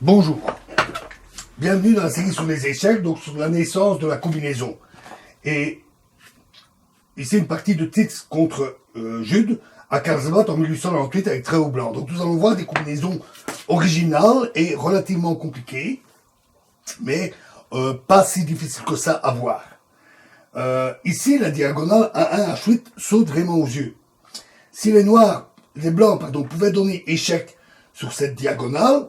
Bonjour, bienvenue dans la série sur les échecs, donc sur la naissance de la combinaison. Et ici une partie de Titz contre Jude à Karlsbad en 1898 avec très haut blanc. Donc nous allons voir des combinaisons originales et relativement compliquées, mais pas si difficiles que ça à voir. Ici la diagonale A1 H8 saute vraiment aux yeux. Si les blancs pouvaient donner échec sur cette diagonale,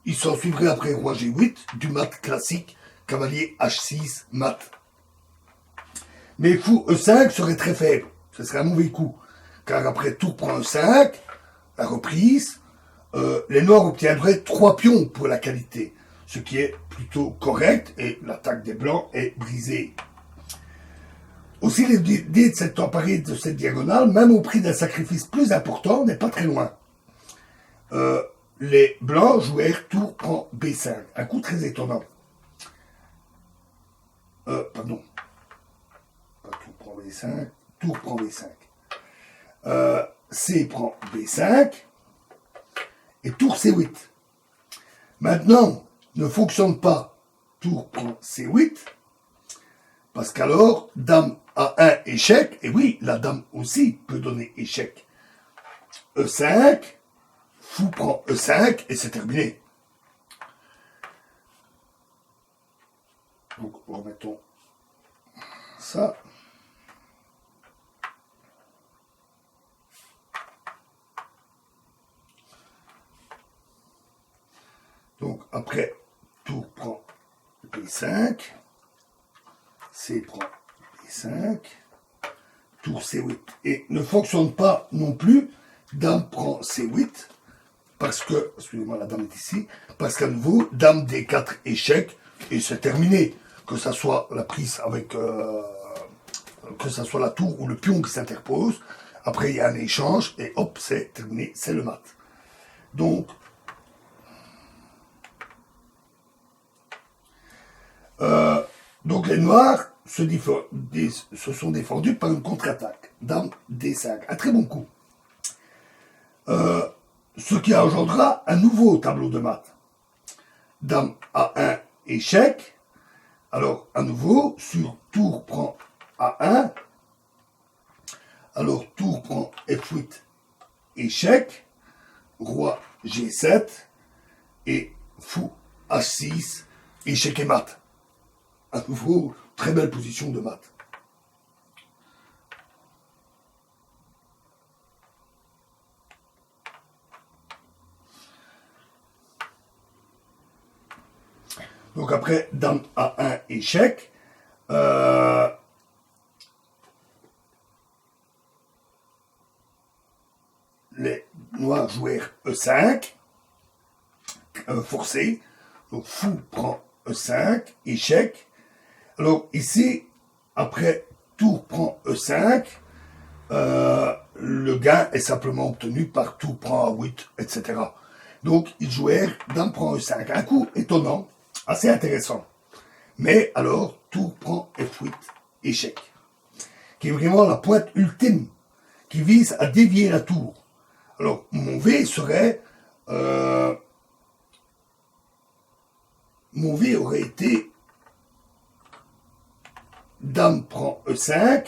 il s'en suivrait après roi G8, du mat classique, cavalier H6, mat. Mais fou E5 serait très faible, ce serait un mauvais coup, car après tour prend E5, la reprise, les noirs obtiendraient 3 pions pour la qualité, ce qui est plutôt correct, et l'attaque des blancs est brisée. Aussi, l'idée de s'être emparé de cette diagonale, même au prix d'un sacrifice plus important, n'est pas très loin. Les blancs jouèrent tour prend B5. Un coup très étonnant. Pardon. Pas tour prend B5. Tour prend B5. C prend B5. Et tour C8. Maintenant, ne fonctionne pas tour prend C8. Parce qu'alors, dame A1 échec. Et oui, la dame aussi peut donner échec. E5. Fou prend E5 et c'est terminé. Donc remettons ça. Donc après, tour prend B5, C prend B5, tour C8. Et ne fonctionne pas non plus, dame prend C8. Parce que, excusez-moi, la dame est ici, parce qu'à nouveau, dame D4 échec, et c'est terminé. Que ça soit la prise avec, que ça soit la tour ou le pion qui s'interpose, après il y a un échange, et hop, c'est terminé, c'est le mat. Donc, les noirs se sont défendus par une contre-attaque. Dame D5, un très bon coup. Ce qui engendra un nouveau tableau de maths. Dame A1 échec. Alors, à nouveau, sur tour prend A1. Alors, tour prend F8 échec. Roi G7. Et fou H6 échec et mat. À nouveau, très belle position de mat. Donc après, dame A1 échec. Les noirs jouèrent E5. Forcé. Donc fou prend E5. Échec. Alors ici, après tour prend E5. Le gain est simplement obtenu par tour prend A8, etc. Donc ils jouèrent dame prend E5. Un coup étonnant. Assez intéressant. Mais alors, tour prend F8, échec. Qui est vraiment la pointe ultime, qui vise à dévier la tour. Alors, mon V serait... mon V aurait été... Dame prend E5,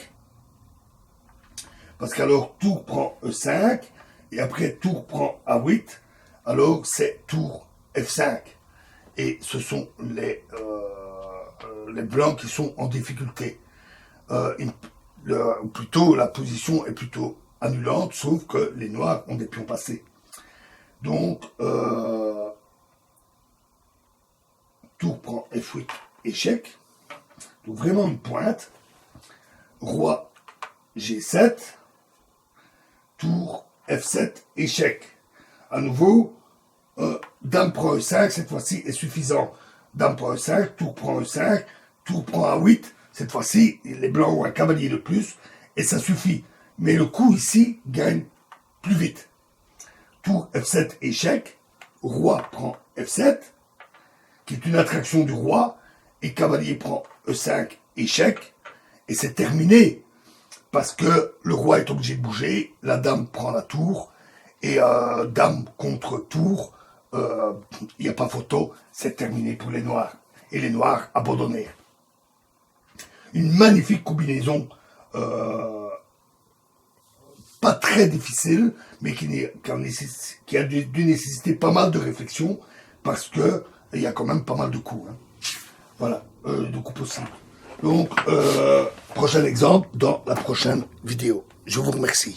parce qu'alors, tour prend E5, et après, tour prend A8, alors c'est tour F5. Et ce sont les blancs qui sont en difficulté. Plutôt, la position est plutôt annulante, sauf que les noirs ont des pions passés. Donc, tour prend F8, échec. Donc vraiment une pointe. Roi G7, tour F7, échec. À nouveau, dame prend E5, cette fois-ci, est suffisant. Dame prend E5, tour prend E5, tour prend A8. Cette fois-ci, les blancs ont un cavalier de plus, et ça suffit. Mais le coup ici gagne plus vite. Tour F7, échec. Roi prend F7, qui est une attraction du roi, et cavalier prend E5, échec. Et c'est terminé, parce que le roi est obligé de bouger, la dame prend la tour, et dame contre tour, il n'y a pas photo, c'est terminé pour les Noirs. Et les Noirs abandonnèrent. Une magnifique combinaison, pas très difficile, mais qui a dû nécessiter pas mal de réflexion, parce que il y a quand même pas mal de coups. Hein. Voilà, de coups possibles. Donc, prochain exemple dans la prochaine vidéo. Je vous remercie.